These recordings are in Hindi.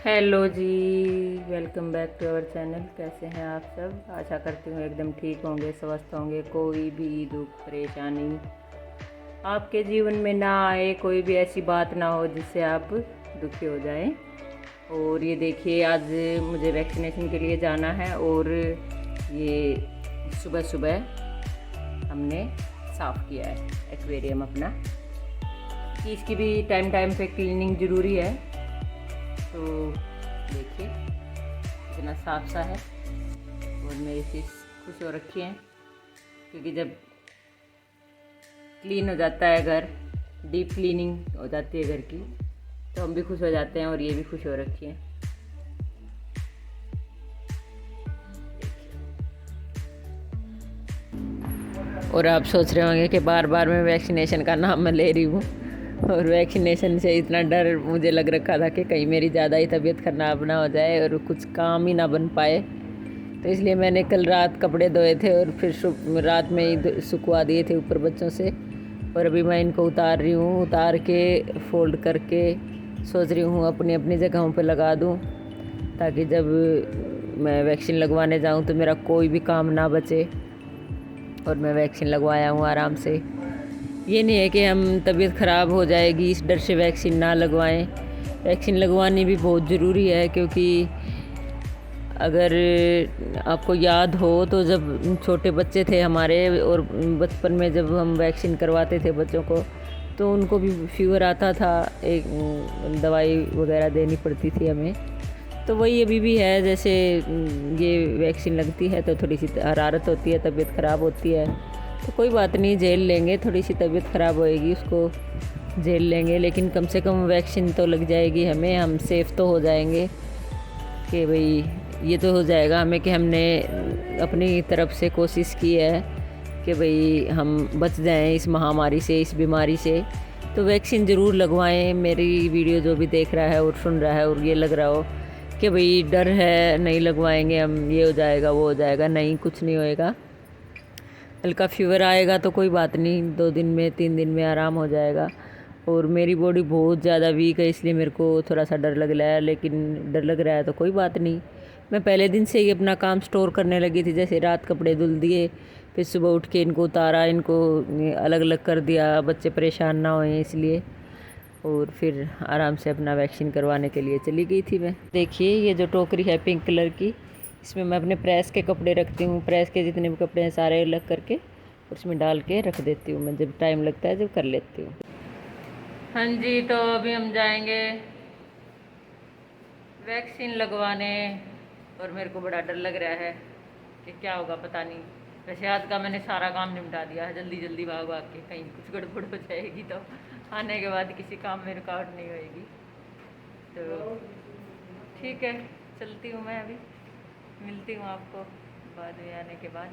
Hello ji. Welcome back to our channel. कैसे हैं आप सब? आशा करती हूँ एकदम ठीक होंगे, स्वस्थ होंगे। कोई भी दुख परेशानी आपके जीवन में ना आए, कोई भी ऐसी बात ना हो जिससे आप दुखी हो जाएं। और ये देखिए, आज मुझे वैक्सीनेशन के लिए जाना है और ये सुबह सुबह हमने साफ़ किया है एक्वेरियम अपना, कि इसकी भी टाइम टाइम पे क्लीनिंग ज़रूरी है। तो देखिए कितना साफ सा है और मेरी फिश खुश हो रखी हैं, क्योंकि जब क्लीन हो जाता है घर, डीप क्लीनिंग हो जाती है घर की, तो हम भी खुश हो जाते हैं और ये भी खुश हो रखी हैं। और आप सोच रहे होंगे कि बार बार मैं वैक्सीनेशन का नाम मैं ले रही हूँ, और वैक्सीनेशन से इतना डर मुझे लग रखा था कि कहीं मेरी ज़्यादा ही तबीयत खराब ना हो जाए और कुछ काम ही ना बन पाए। तो इसलिए मैंने कल रात कपड़े धोए थे और फिर रात में ही सुखवा दिए थे ऊपर बच्चों से। और अभी मैं इनको उतार रही हूँ, उतार के फोल्ड करके सोच रही हूँ अपनी अपनी जगहों पर लगा दूँ, ताकि जब मैं वैक्सीन लगवाने जाऊँ तो मेरा कोई भी काम ना बचे और मैं वैक्सीन लगवाया हूँ आराम से। ये नहीं है कि हम तबीयत ख़राब हो जाएगी इस डर से वैक्सीन ना लगवाएं। वैक्सीन लगवानी भी बहुत ज़रूरी है, क्योंकि अगर आपको याद हो तो जब छोटे बच्चे थे हमारे और बचपन में जब हम वैक्सीन करवाते थे बच्चों को, तो उनको भी फीवर आता था, एक दवाई वगैरह देनी पड़ती थी हमें। तो वही अभी भी है, जैसे ये वैक्सीन लगती है तो थोड़ी सी हरारत होती है, तबीयत ख़राब होती है, तो कोई बात नहीं, झेल लेंगे। थोड़ी सी तबीयत ख़राब होएगी, उसको झेल लेंगे, लेकिन कम से कम वैक्सीन तो लग जाएगी हमें, हम सेफ़ तो हो जाएंगे कि भाई ये तो हो जाएगा हमें कि हमने अपनी तरफ से कोशिश की है कि भाई हम बच जाएं इस महामारी से, इस बीमारी से। तो वैक्सीन ज़रूर लगवाएं। मेरी वीडियो जो भी देख रहा है और सुन रहा है और ये लग रहा हो कि भाई डर है, नहीं लगवाएंगे हम, ये हो जाएगा वो हो जाएगा, नहीं, कुछ नहीं होएगा। हल्का फीवर आएगा तो कोई बात नहीं, 2 दिन में 3 दिन में आराम हो जाएगा। और मेरी बॉडी बहुत ज़्यादा वीक है, इसलिए मेरे को थोड़ा सा डर लग रहा है, लेकिन डर लग रहा है तो कोई बात नहीं। मैं पहले दिन से ही अपना काम स्टोर करने लगी थी, जैसे रात कपड़े धुल दिए, फिर सुबह उठ के इनको उतारा, इनको अलग अलग कर दिया, बच्चे परेशान ना होएं इसलिए। और फिर आराम से अपना वैक्सीन करवाने के लिए चली गई थी मैं। देखिए ये जो टोकरी है पिंक कलर की, इसमें मैं अपने प्रेस के कपड़े रखती हूँ। प्रेस के जितने भी कपड़े हैं सारे अलग करके उसमें डाल के रख देती हूँ मैं, जब टाइम लगता है जब कर लेती हूँ। हाँ जी, तो अभी हम जाएंगे वैक्सीन लगवाने, और मेरे को बड़ा डर लग रहा है कि क्या होगा पता नहीं। वैसे आज का मैंने सारा काम निपटा दिया है, जल्दी जल्दी भाग भाग के, कहीं कुछ गड़बड़ हो जाएगी तो आने के बाद किसी काम में रुकावट नहीं होएगी। तो ठीक है, चलती हूँ मैं अभी, मिलती हूँ आपको बाद में आने के बाद।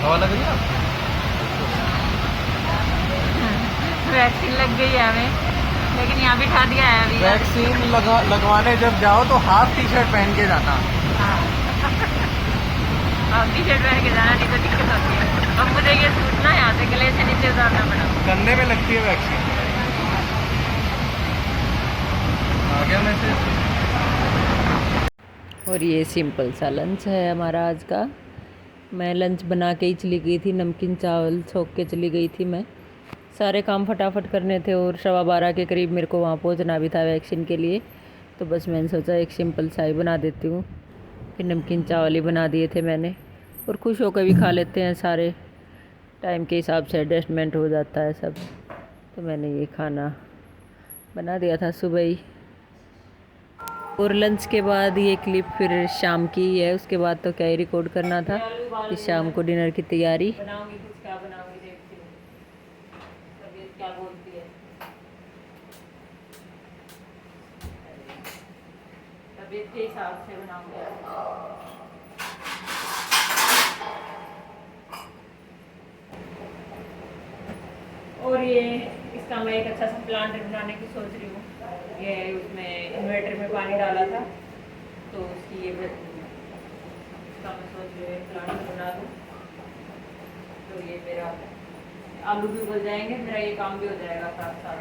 हवा लग रही है आपको? वैक्सीन लग गई है हमें, लेकिन यहाँ बिठा दिया है अभी। वैक्सीन लगवाने जब जाओ तो हाफ टी शर्ट पहन के जाना। अब टी शर्ट पहन के जाना, नहीं तो दिक्कत होती है। अब मुझे ये सूट ना यहाँ से गले से नीचे उतारना पड़ा। कंधे में लगती है वैक्सीन। आ गया मैसेज। और ये सिंपल सा लंच है हमारा आज का। मैं लंच बना के ही चली गई थी, नमकीन चावल छोक के चली गई थी मैं। सारे काम फटाफट करने थे और 12:15 के करीब मेरे को वहाँ पहुँचना भी था वैक्सीन के लिए। तो बस मैंने सोचा एक सिंपल सा ही बना देती हूँ, फिर नमकीन चावल ही बना दिए थे मैंने। और खुश होकर भी खा लेते हैं सारे, टाइम के हिसाब से एडजस्टमेंट हो जाता है सब। तो मैंने ये खाना बना दिया था सुबह ही। और लंच के बाद ये क्लिप फिर शाम की ही है, उसके बाद तो क्या ही रिकॉर्ड करना था। इस शाम को डिनर की तैयारी बनाऊंगी, कुछ क्या बनाऊंगी देखती हूँ, तबीयत क्या बोलती है। तबीयत के हिसाब से बनाऊंगी। और ये इसका मैं एक अच्छा सा प्लांट बनाने की सोच रही हूँ। ये उसमें इन्वर्टर में पानी डाला था तो उसकी ये इसका मैं सोच रही हूँ प्लांट बना दूँ, तो ये मेरा आलू भी उबल जाएंगे, मेरा ये काम भी हो जाएगा साथ साथ।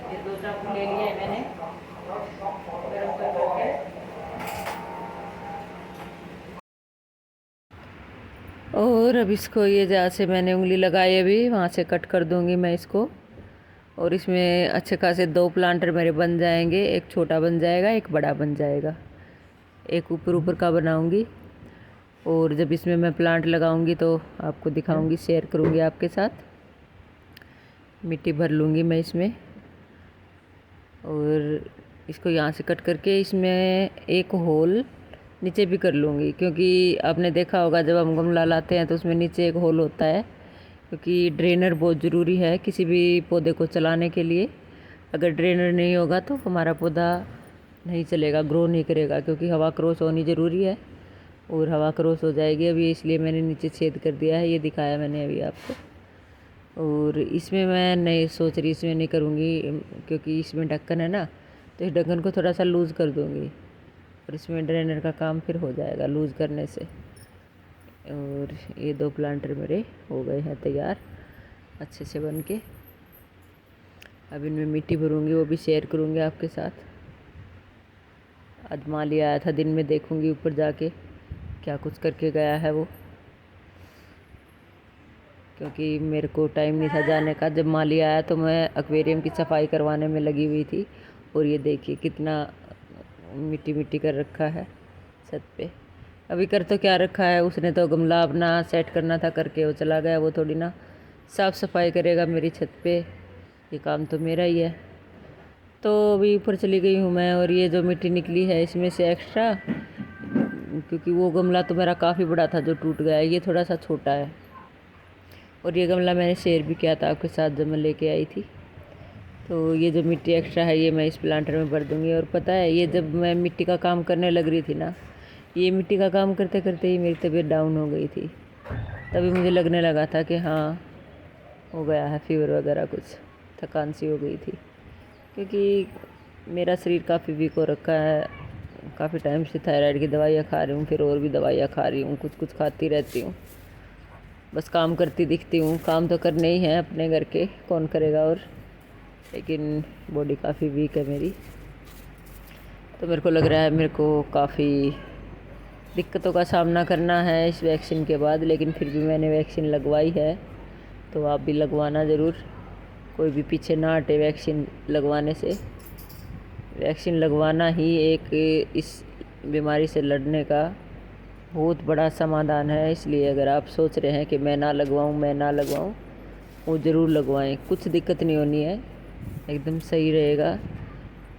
ये 2 चाकू ले लिए मैंने गरम करके। और अब इसको ये जहाँ से मैंने उंगली लगाई अभी वहाँ से कट कर दूंगी मैं इसको। और इसमें अच्छे खासे 2 प्लांटर मेरे बन जाएंगे, एक छोटा बन जाएगा, एक बड़ा बन जाएगा। एक ऊपर का बनाऊंगी और जब इसमें मैं प्लांट लगाऊंगी तो आपको दिखाऊंगी, शेयर करूंगी आपके साथ। मिट्टी भर लूँगी मैं इसमें और इसको यहाँ से कट करके इसमें एक होल नीचे भी कर लूँगी, क्योंकि आपने देखा होगा जब हम गमला लाते हैं तो उसमें नीचे एक होल होता है, क्योंकि ड्रेनर बहुत ज़रूरी है किसी भी पौधे को चलाने के लिए। अगर ड्रेनर नहीं होगा तो हमारा पौधा नहीं चलेगा, ग्रो नहीं करेगा, क्योंकि हवा क्रॉस होनी ज़रूरी है और हवा क्रॉस हो जाएगी अभी, इसलिए मैंने नीचे छेद कर दिया है, ये दिखाया मैंने अभी आपको। और इसमें मैं नहीं सोच रही, इसमें नहीं करूँगी क्योंकि इसमें ढक्कन है ना, तो इस ढक्कन को थोड़ा सा लूज़ कर दूँगी और इसमें ड्रेनर का काम फिर हो जाएगा लूज़ करने से। और ये 2 प्लांटर मेरे हो गए हैं तैयार अच्छे से बन के। अब इनमें मिट्टी भरूँगी, वो भी शेयर करूँगी आपके साथ। आज माली आया था दिन में, देखूँगी ऊपर जाके क्या कुछ करके गया है वो, क्योंकि मेरे को टाइम नहीं था जाने का। जब माली आया तो मैं एक्वेरियम की सफाई करवाने में लगी हुई थी। और ये देखिए कितना मिट्टी मिट्टी कर रखा है छत पे। अभी कर तो क्या रखा है, उसने तो गमला अपना सेट करना था, करके वो चला गया। वो थोड़ी ना साफ़ सफाई करेगा मेरी छत पे, ये काम तो मेरा ही है। तो अभी ऊपर चली गई हूँ मैं। और ये जो मिट्टी निकली है इसमें से एक्स्ट्रा, क्योंकि वो गमला तो मेरा काफ़ी बड़ा था जो टूट गया है, ये थोड़ा सा छोटा है। और ये गमला मैंने शेयर भी किया था आपके साथ जब मैं लेके आई थी। तो ये जो मिट्टी एक्स्ट्रा है ये मैं इस प्लांटर में भर दूँगी। और पता है, ये जब मैं मिट्टी का काम करने लग रही थी ना, ये मिट्टी का काम करते करते ही मेरी तबीयत डाउन हो गई थी। तभी मुझे लगने लगा था कि हाँ हो गया है फीवर वगैरह, कुछ थकान सी हो गई थी, क्योंकि मेरा शरीर काफ़ी वीक हो रखा है। काफ़ी टाइम से थायराइड की दवाइयाँ खा रही हूँ, फिर और भी दवाइयाँ खा रही हूँ, कुछ खाती रहती हूँ, बस काम करती दिखती हूँ। काम तो करने ही हैं अपने घर के, कौन करेगा और, लेकिन बॉडी काफ़ी वीक है मेरी। तो मेरे को लग रहा है मेरे को काफ़ी दिक्कतों का सामना करना है इस वैक्सीन के बाद, लेकिन फिर भी मैंने वैक्सीन लगवाई है। तो आप भी लगवाना ज़रूर, कोई भी पीछे ना हटे वैक्सीन लगवाने से। वैक्सीन लगवाना ही एक इस बीमारी से लड़ने का बहुत बड़ा समाधान है। इसलिए अगर आप सोच रहे हैं कि मैं ना लगवाऊं, वो ज़रूर लगवाएं, कुछ दिक्कत नहीं होनी है, एकदम सही रहेगा।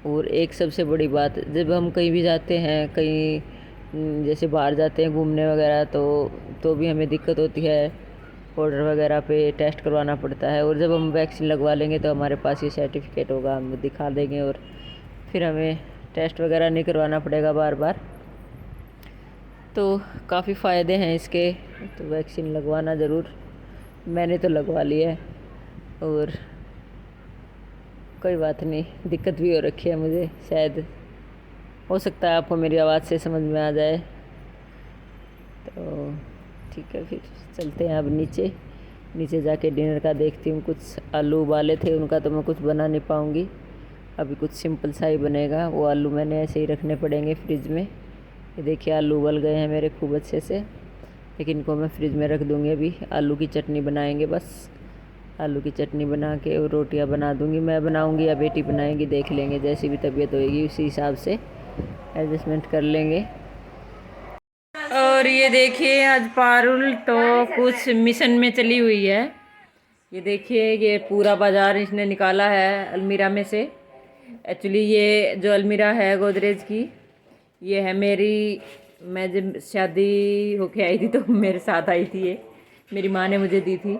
और एक सबसे बड़ी बात, जब हम कहीं भी जाते हैं, कहीं जैसे बाहर जाते हैं घूमने वगैरह, तो भी हमें दिक्कत होती है, बॉर्डर वगैरह पे टेस्ट करवाना पड़ता है। और जब हम वैक्सीन लगवा लेंगे तो हमारे पास ये सर्टिफिकेट होगा, हम दिखा देंगे और फिर हमें टेस्ट वगैरह नहीं करवाना पड़ेगा बार बार। तो काफ़ी फ़ायदे हैं इसके, तो वैक्सीन लगवाना ज़रूर। मैंने तो लगवा लिया है और कोई बात नहीं, दिक्कत भी हो रखी है मुझे, शायद हो सकता है आपको मेरी आवाज़ से समझ में आ जाए। तो ठीक है, फिर चलते हैं अब नीचे जाके डिनर का देखती हूँ। कुछ आलू उबाले थे, उनका तो मैं कुछ बना नहीं पाऊँगी, अभी कुछ सिंपल सा ही बनेगा। वो आलू मैंने ऐसे ही रखने पड़ेंगे फ्रिज में। ये देखिए आलू उबल गए हैं मेरे खूब अच्छे से, लेकिन इनको मैं फ्रिज में रख दूँगी। अभी आलू की चटनी बनाएंगे, बस आलू की चटनी बना के और रोटियां बना दूँगी। मैं बनाऊँगी या बेटी बनाएगी, देख लेंगे, जैसी भी तबीयत होएगी उसी हिसाब से एडजस्टमेंट कर लेंगे। और ये देखिए आज पारुल तो कुछ मिशन में चली हुई है, ये देखिए, ये पूरा बाज़ार इसने निकाला है अलमीरा में से। एक्चुअली ये जो अलमीरा है गोदरेज की, ये है मेरी, मैं जब शादी होके आई थी तो मेरे साथ आई थी ये, मेरी माँ ने मुझे दी थी।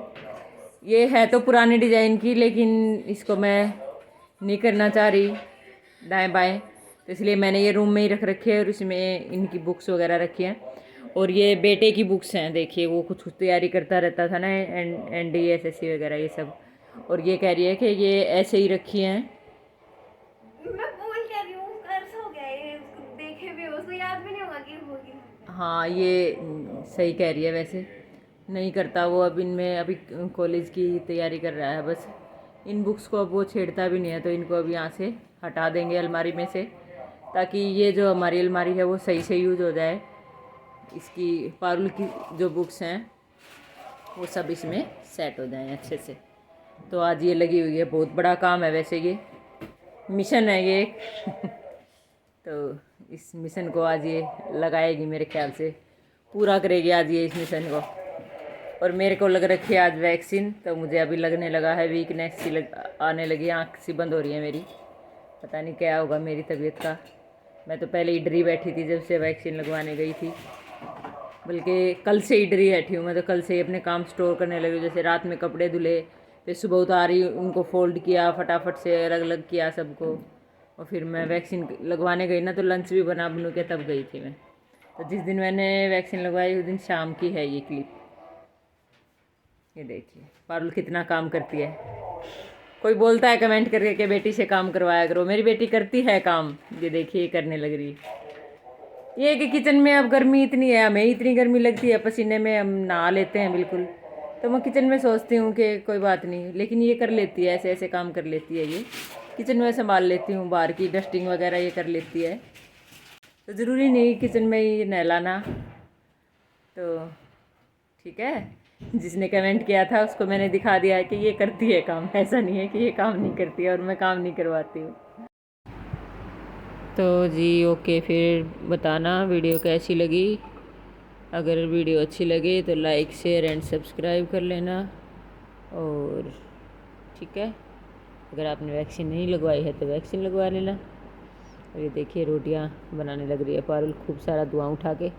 ये है तो पुराने डिज़ाइन की, लेकिन इसको मैं नहीं करना चाह रही दाएं बाएं, तो इसलिए मैंने ये रूम में ही रख रखी है और इसमें इनकी बुक्स वगैरह रखी हैं। और ये बेटे की बुक्स हैं, देखिए वो कुछ कुछ तैयारी करता रहता था ना, ND SSC वगैरह ये सब। और ये कह रही है कि ये ऐसे ही रखी हैं। मैं बोल क्या रही हूँ, अर्स हो गया ये, उसको देखे भी उसको याद भी नहीं होगा कि होगी। हाँ, ये सही कह रही है, वैसे नहीं करता वो। अब इनमें अभी कॉलेज की तैयारी कर रहा है, बस इन बुक्स को अब वो छेड़ता भी नहीं है, तो इनको अब यहाँ से हटा देंगे अलमारी में से, ताकि ये जो हमारी अलमारी है वो सही से यूज़ हो जाए। इसकी पारुल की जो बुक्स हैं वो सब इसमें सेट हो जाएं अच्छे से। तो आज ये लगी हुई है, बहुत बड़ा काम है वैसे, ये मिशन है ये तो इस मिशन को आज ये लगाएगी, मेरे ख्याल से पूरा करेगी आज ये इस मिशन को। और मेरे को लग रखी है आज वैक्सीन, तो मुझे अभी लगने लगा है वीकनेस सी आने लगी, आँख सी बंद हो रही है मेरी, पता नहीं क्या होगा मेरी तबीयत का। मैं तो पहले ही डरी बैठी थी जब से वैक्सीन लगवाने गई थी, बल्कि कल से ही डरी बैठी हूँ मैं तो। कल से ही अपने काम स्टोर करने लगी, जैसे रात में कपड़े धुले, फिर सुबह उतारी, उनको फोल्ड किया, फटाफट से अलग अलग किया सबको, और फिर मैं वैक्सीन लगवाने गई ना, तो लंच भी बनू के तब गई थी मैं। तो जिस दिन मैंने वैक्सीन लगवाई उस दिन शाम की है ये क्लिप। ये देखिए पारुल कितना काम करती है। कोई बोलता है कमेंट करके कि बेटी से काम करवाया करो, मेरी बेटी करती है काम। ये देखिए ये करने लग रही है। ये कि किचन में अब गर्मी इतनी है, हमें इतनी गर्मी लगती है, पसीने में हम नहा लेते हैं बिल्कुल, तो मैं किचन में सोचती हूँ कि कोई बात नहीं, लेकिन ये कर लेती है, ऐसे ऐसे काम कर लेती है ये। किचन में संभाल लेती हूँ, बाहर की डस्टिंग वगैरह ये कर लेती है, तो ज़रूरी नहीं किचन में ही नहलाना। तो ठीक है, जिसने कमेंट किया था उसको मैंने दिखा दिया है कि ये करती है काम, ऐसा नहीं है कि ये काम नहीं करती है और मैं काम नहीं करवाती हूँ। तो जी ओके, फिर बताना वीडियो कैसी लगी। अगर वीडियो अच्छी लगे तो लाइक शेयर एंड सब्सक्राइब कर लेना। और ठीक है, अगर आपने वैक्सीन नहीं लगवाई है तो वैक्सीन लगवा लेना। और ये देखिए रोटियां बनाने लग रही है पारुल, खूब सारा धुआं उठा के।